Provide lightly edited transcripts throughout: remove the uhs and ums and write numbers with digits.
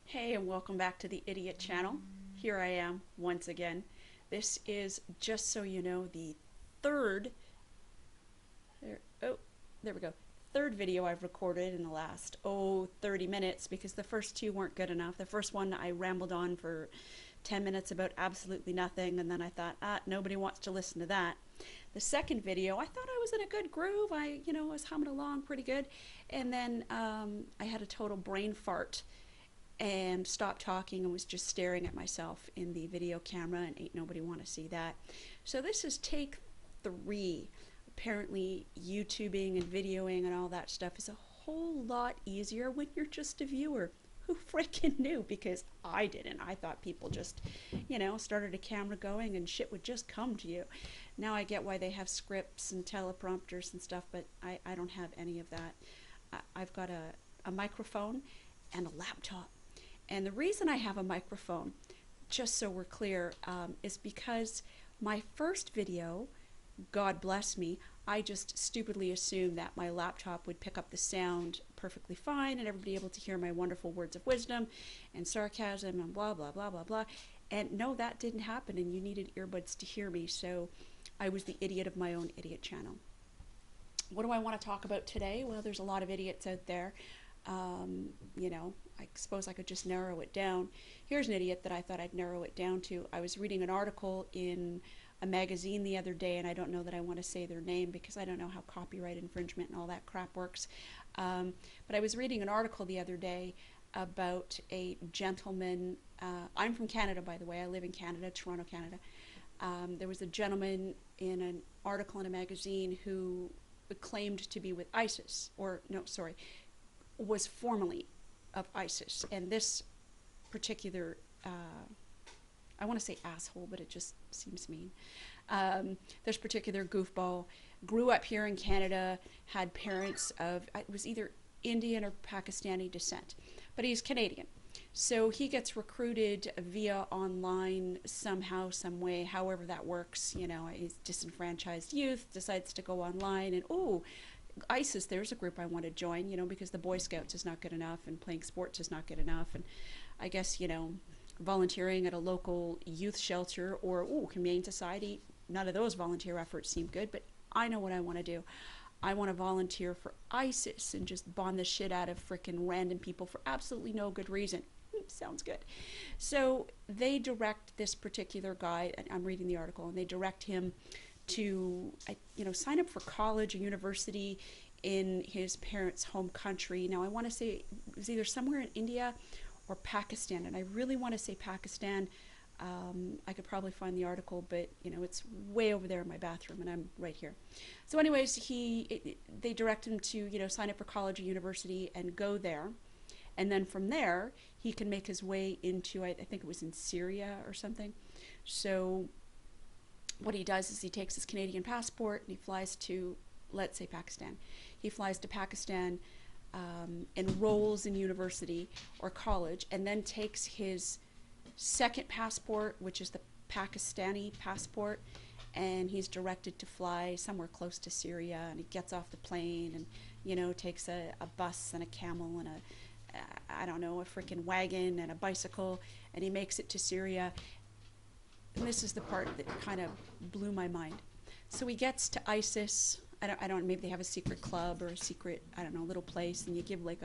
Hey, and welcome back to the Idiot Channel. Here I am once again. This is, just so you know, the third, there, oh, there we go, third video I've recorded in the last, 30 minutes because the first two weren't good enough. The first one I rambled on for 10 minutes about absolutely nothing, and then I thought, nobody wants to listen to that. The second video, I thought I was in a good groove. I was humming along pretty good. And then I had a total brain fart and stopped talking and was just staring at myself in the video camera, and ain't nobody want to see that. So this is take three. Apparently YouTubing and videoing and all that stuff is a whole lot easier when you're just a viewer. Who freaking knew? Because I didn't. I thought people just, started a camera going and shit would just come to you. Now I get why they have scripts and teleprompters and stuff, but I don't have any of that. I've got a microphone and a laptop. And the reason I have a microphone, just so we're clear, is because my first video, God bless me, I just stupidly assumed that my laptop would pick up the sound perfectly fine and everybody able to hear my wonderful words of wisdom and sarcasm and blah, blah, blah, blah, blah. And no, that didn't happen, and you needed earbuds to hear me, so I was the idiot of my own idiot channel. What do I want to talk about today? Well, there's a lot of idiots out there. I suppose I could just narrow it down. Here's an idiot that I thought I'd narrow it down to. I was reading an article in a magazine the other day, and I don't know that I want to say their name because I don't know how copyright infringement and all that crap works. But I was reading an article the other day about a gentleman. I'm from Canada, by the way. I live in Canada, Toronto, Canada. There was a gentleman in an article in a magazine who claimed to be with ISIS, or no, sorry, was formerly of ISIS. And this particular, I want to say asshole, but it just seems mean. This particular goofball grew up here in Canada, had parents of, it was either Indian or Pakistani descent, but he's Canadian. So he gets recruited via online somehow, some way, however that works. He's disenfranchised youth, decides to go online, and ISIS, there's a group I want to join, because the Boy Scouts is not good enough and playing sports is not good enough. And I guess, volunteering at a local youth shelter or, Humane Society, none of those volunteer efforts seem good, but I know what I want to do. I want to volunteer for ISIS and just bomb the shit out of frickin' random people for absolutely no good reason. Sounds good. So they direct this particular guy, and I'm reading the article, and they direct him to sign up for college or university in his parents' home country. Now I want to say it was either somewhere in India or Pakistan, and I really want to say Pakistan. I could probably find the article, but it's way over there in my bathroom, and I'm right here. So anyways, they direct him to sign up for college or university and go there, and then from there he can make his way into, I think it was in Syria or something. So what he does is he takes his Canadian passport and he flies to, let's say, Pakistan. He flies to Pakistan, enrolls in university or college, and then takes his second passport, which is the Pakistani passport, and he's directed to fly somewhere close to Syria. And he gets off the plane and takes a bus and a camel and a freaking wagon and a bicycle, and he makes it to Syria. And this is the part that kind of blew my mind. So he gets to ISIS. I don't, maybe they have a secret club or a secret, little place, and you give like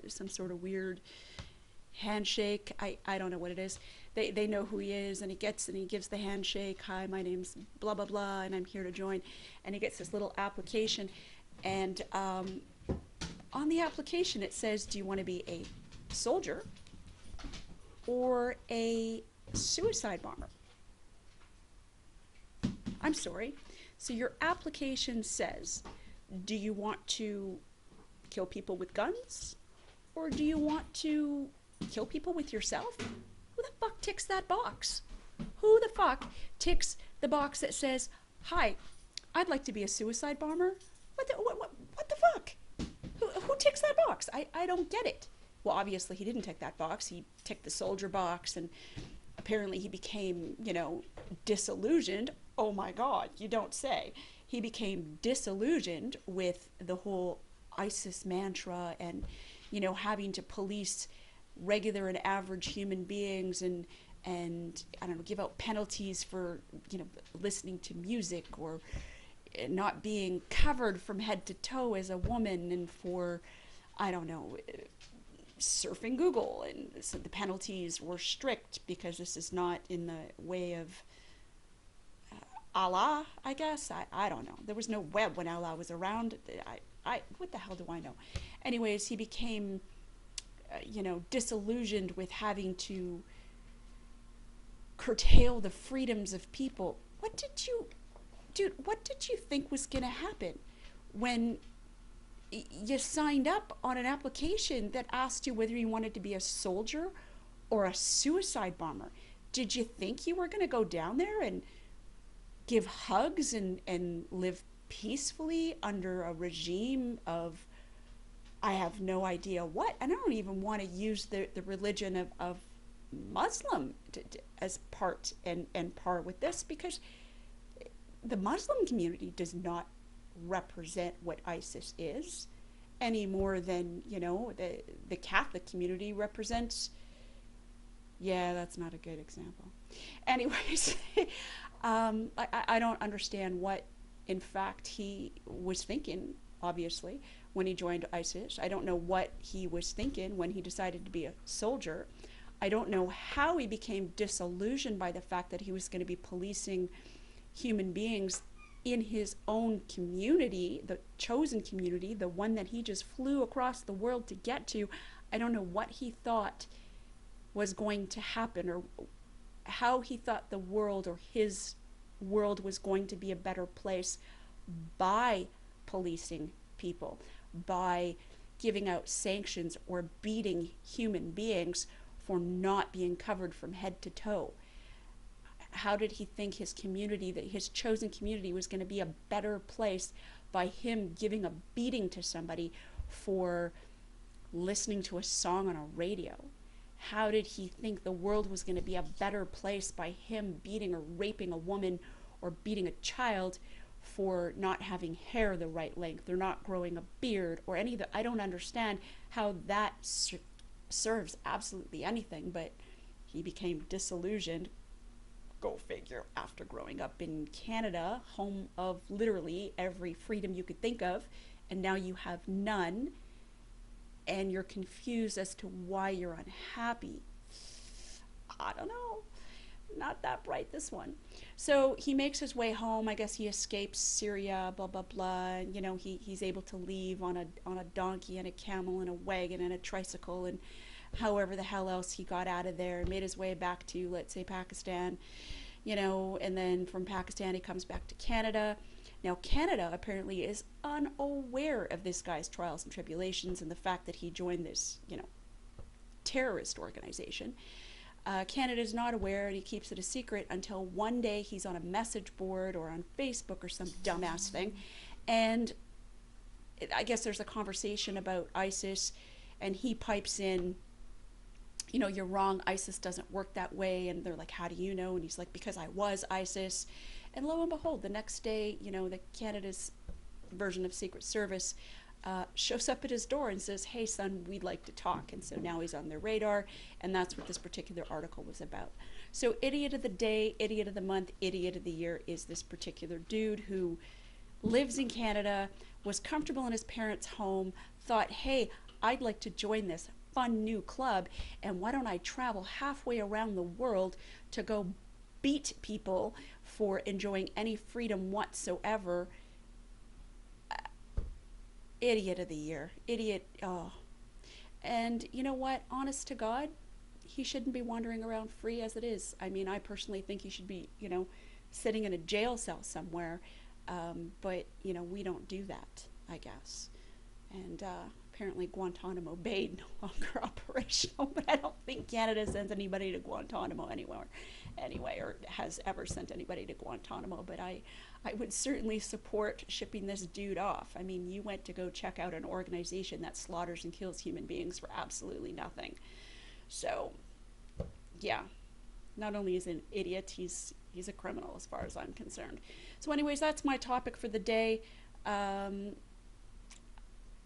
some sort of weird handshake. I don't know what it is. They know who he is, and he gives the handshake. Hi, my name's blah, blah, blah, and I'm here to join. And he gets this little application, and on the application it says, do you want to be a soldier or a suicide bomber? I'm sorry. So your application says, do you want to kill people with guns? Or do you want to kill people with yourself? Who the fuck ticks that box? Who the fuck ticks the box that says, hi, I'd like to be a suicide bomber? What the fuck? Who ticks that box? I don't get it. Well, obviously he didn't tick that box. He ticked the soldier box, and apparently he became, disillusioned. Oh my God, you don't say. He became disillusioned with the whole ISIS mantra and, having to police regular and average human beings, and I don't know, give out penalties for, you know, listening to music, or not being covered from head to toe as a woman, and for, I don't know, surfing Google. And so the penalties were strict because this is not in the way of Allah, I guess. I don't know. There was no web when Allah was around. What the hell do I know? Anyways, he became, disillusioned with having to curtail the freedoms of people. What did you think was going to happen when you signed up on an application that asked you whether you wanted to be a soldier or a suicide bomber? Did you think you were going to go down there and give hugs and live peacefully under a regime of, I have no idea what? And I don't even want to use the religion of Muslim as part and par with this, because the Muslim community does not represent what ISIS is any more than, the Catholic community represents. Yeah, that's not a good example. Anyways, I don't understand what, in fact, he was thinking, obviously, when he joined ISIS. I don't know what he was thinking when he decided to be a soldier. I don't know how he became disillusioned by the fact that he was going to be policing human beings in his own community, the chosen community, the one that he just flew across the world to get to. I don't know what he thought was going to happen, or how he thought the world, or his world, was going to be a better place by policing people, by giving out sanctions or beating human beings for not being covered from head to toe. How did he think his community, that his chosen community, was going to be a better place by him giving a beating to somebody for listening to a song on a radio? How did he think the world was going to be a better place by him beating or raping a woman, or beating a child for not having hair the right length, or not growing a beard, or any of the, I don't understand how that serves absolutely anything. But he became disillusioned, go figure, after growing up in Canada, home of literally every freedom you could think of, and now you have none, and you're confused as to why you're unhappy. I don't know. Not that bright, this one. So he makes his way home. I guess he escapes Syria, blah, blah, blah. He's able to leave on a donkey and a camel and a wagon and a tricycle, and however the hell else he got out of there, and made his way back to, let's say, Pakistan, and then from Pakistan he comes back to Canada. Now, Canada apparently is unaware of this guy's trials and tribulations, and the fact that he joined this, terrorist organization. Canada is not aware, and he keeps it a secret until one day he's on a message board or on Facebook or some dumbass thing, and I guess there's a conversation about ISIS, and he pipes in, you're wrong, ISIS doesn't work that way. And they're like, how do you know? And he's like, because I was ISIS. And lo and behold, the next day, the Canada's version of Secret Service shows up at his door and says, hey son, we'd like to talk. And so now he's on their radar, and that's what this particular article was about. So idiot of the day, idiot of the month, idiot of the year is this particular dude who lives in Canada, was comfortable in his parents' home, thought, hey, I'd like to join this fun new club, and why don't I travel halfway around the world to go beat people for enjoying any freedom whatsoever. Idiot of the year. Idiot. Oh. And you know what? Honest to God, he shouldn't be wandering around free as it is. I mean, I personally think he should be, sitting in a jail cell somewhere. But, we don't do that, I guess. And apparently Guantanamo Bay no longer operational, but I don't think Canada sends anybody to Guantanamo anyway, or has ever sent anybody to Guantanamo. But I would certainly support shipping this dude off. I mean, you went to go check out an organization that slaughters and kills human beings for absolutely nothing. So, yeah, not only is he an idiot, he's a criminal as far as I'm concerned. So anyways, that's my topic for the day.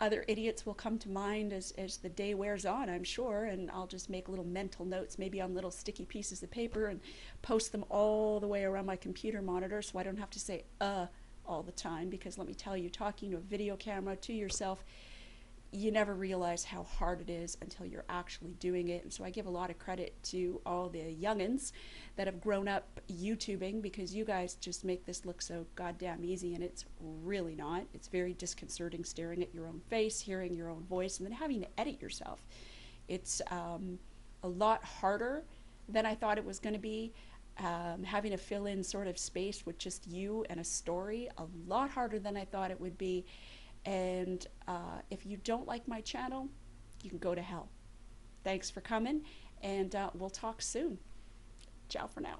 other idiots will come to mind as the day wears on, I'm sure, and I'll just make little mental notes, maybe on little sticky pieces of paper, and post them all the way around my computer monitor so I don't have to say all the time, because let me tell you, talking to a video camera to yourself, you never realize how hard it is until you're actually doing it. And so I give a lot of credit to all the youngins that have grown up YouTubing, because you guys just make this look so goddamn easy, and it's really not. It's very disconcerting staring at your own face, hearing your own voice, and then having to edit yourself. It's a lot harder than I thought it was going to be. Having to fill in sort of space with just you and a story, a lot harder than I thought it would be. And if you don't like my channel, you can go to hell. Thanks for coming, and we'll talk soon. Ciao for now.